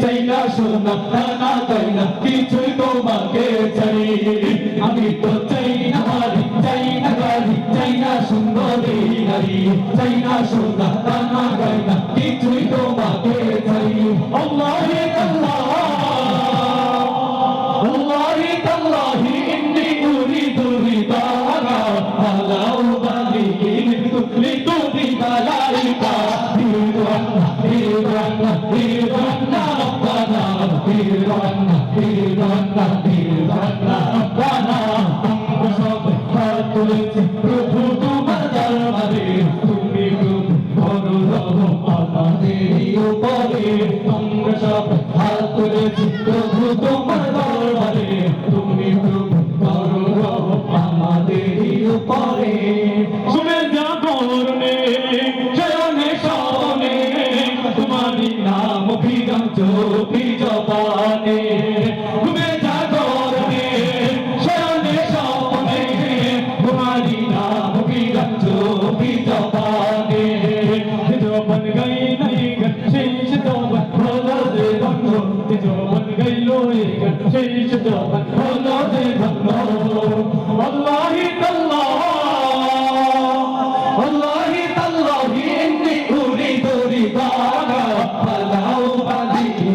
চাই না সোনা দানা গয়না কিছুই তোমাকে চাই আমি তো চাই না বাড়ি চাই না গাড়ি চাই না সুন্দরী নারী চাই না সোনা দানা গয়না কিছুই তোমাকে চাই আল্লাহি আল্লাহ আল্লাহি তাল্লাহি ইন্নী উরিদু রিদাকা আলা উবালিহি লিতুদি বালাইকা হিরওয়ান্না হিরওয়ান্না হিরওয়ান্না রব্বানা হিরওয়ান্না হিরওয়ান্না হিরওয়ান্না রব্বানা আমরা সব হাত তুলেছি প্রভু তোমার দরবারে তুমি প্রভু বড় রহম আমাদেরই উপরে আমরা সব হাত তুলেছি প্রভু তোমার দরবারে তুমি প্রভু বড় রহম আমাদেরই উপরে শুনে জাগরণে শয়নে শয়নে তোমারই নাম ভিগাম চোখি জবানে তুমি জাগরণে শয়নে শয়নে তোমারই নাম ভিগাম চোখি জবানে जो बन गई नहीं शीश जो बन खोलो दे भक्तो जो बन गई लोहे शीश जो बन खोलो दे भक्तो अल्लाही तल्लाह अल्लाही तल्लाही इन्नी उरीदु रिदाका अला उबालिहि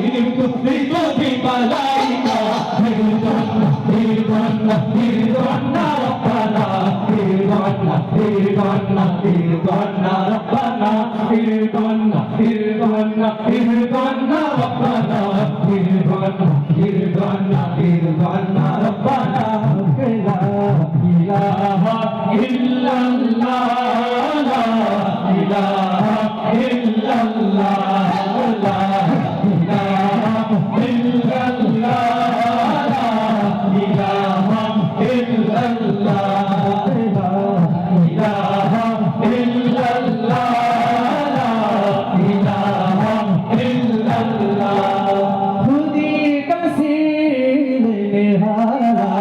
लितुदी बालाइका हिरवान्ना हिरवान्ना हिरवान्ना रब्बाना हिरवान्ना हिरवान्ना हिरवान्ना रब्बाना हिरवान्ना हिरवान्ना हिरवान्ना रब्बाना हिरवान्ना हिरवान्ना हिरवान्ना रब्बाना ला इलाहा इल्लल्लाह ला इलाहा इल्लल्लाह ला इलाहा इल्लल्लाह ला इलाहा इल्लल्लाह ला इलाहा इल्लल्लाह ला इलाहा इल्लल्लाह खुदी कसीर निहारा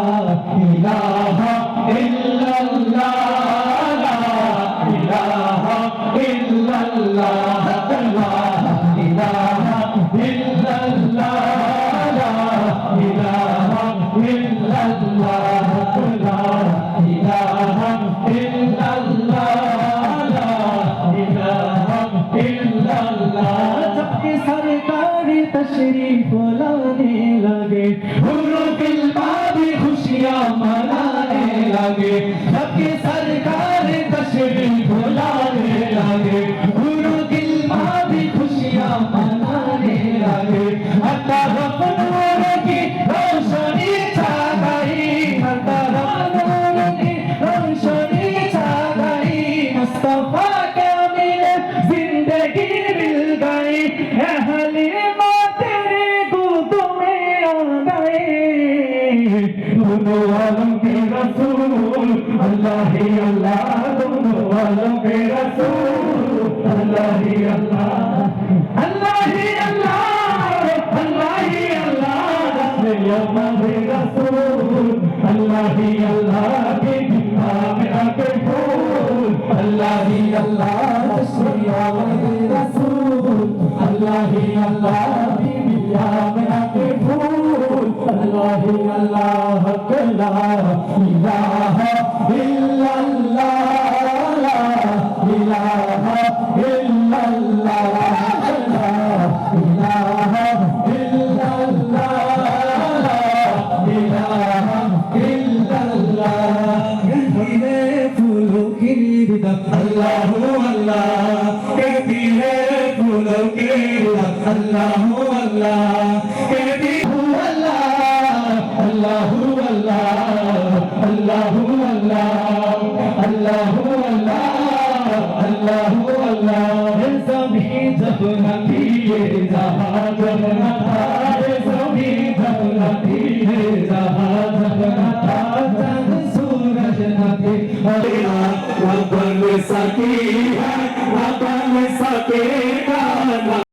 इलाहा इल्लल्लाह ला इलाहा इल्लल्लाह ला इलाहा इल्लल्लाह ला इलाहा इल्लल्लाह ला इलाहा इल्लल्लाह ला इलाहा इल्लल्लाह सबके सरकारी तशरीफ लाने लगे हुर्रों दिल बाबी खुशियां मनाने लगे सबके सरकार तशरीफ लाने लगे हुर्रों दिल बाबी खुशियां मनाने लगे तरफ नूर की रोशनी छा गई तरफ नूर की रोशनी छा गई मुस्तफा के मिले जिंदगी मिल गई हलीमा तेरे गोद में आ गए दोनों आलम के रसूल अल्लाह ही अल्लाह दोनों आलम के रसूल अल्लाह ही अल्लाह अल्लाह ही अल्लाह अल्लाह ही अल्लाह रसूल अल्लाह ही अल्लाह के में आके फूल अल्लाह ही अल्लाह रसूल अल्लाह ही अल्लाह में आके फूल अल्लाह ही अल्लाह ला इलाहा इल्लल्लाह ला इलाहा इल्लल्लाह ला इलाहा इल्लल्लाह ला इलाहा इल्लल्लाह कहती है फूलों की रिदा अल्लाह अल्लाह कहती है फूलों की रिदा अल्लाह अल्लाह कहती अल्लाह अल्लाह अल्लाह अल्लाह अल्लाह अल्लाह सभी जब नदी ये जहाँ जब न था सभी जब नदी ये जहाँ जब न था चंद सूरज नदी रब ने सकी है रब ने सकेगा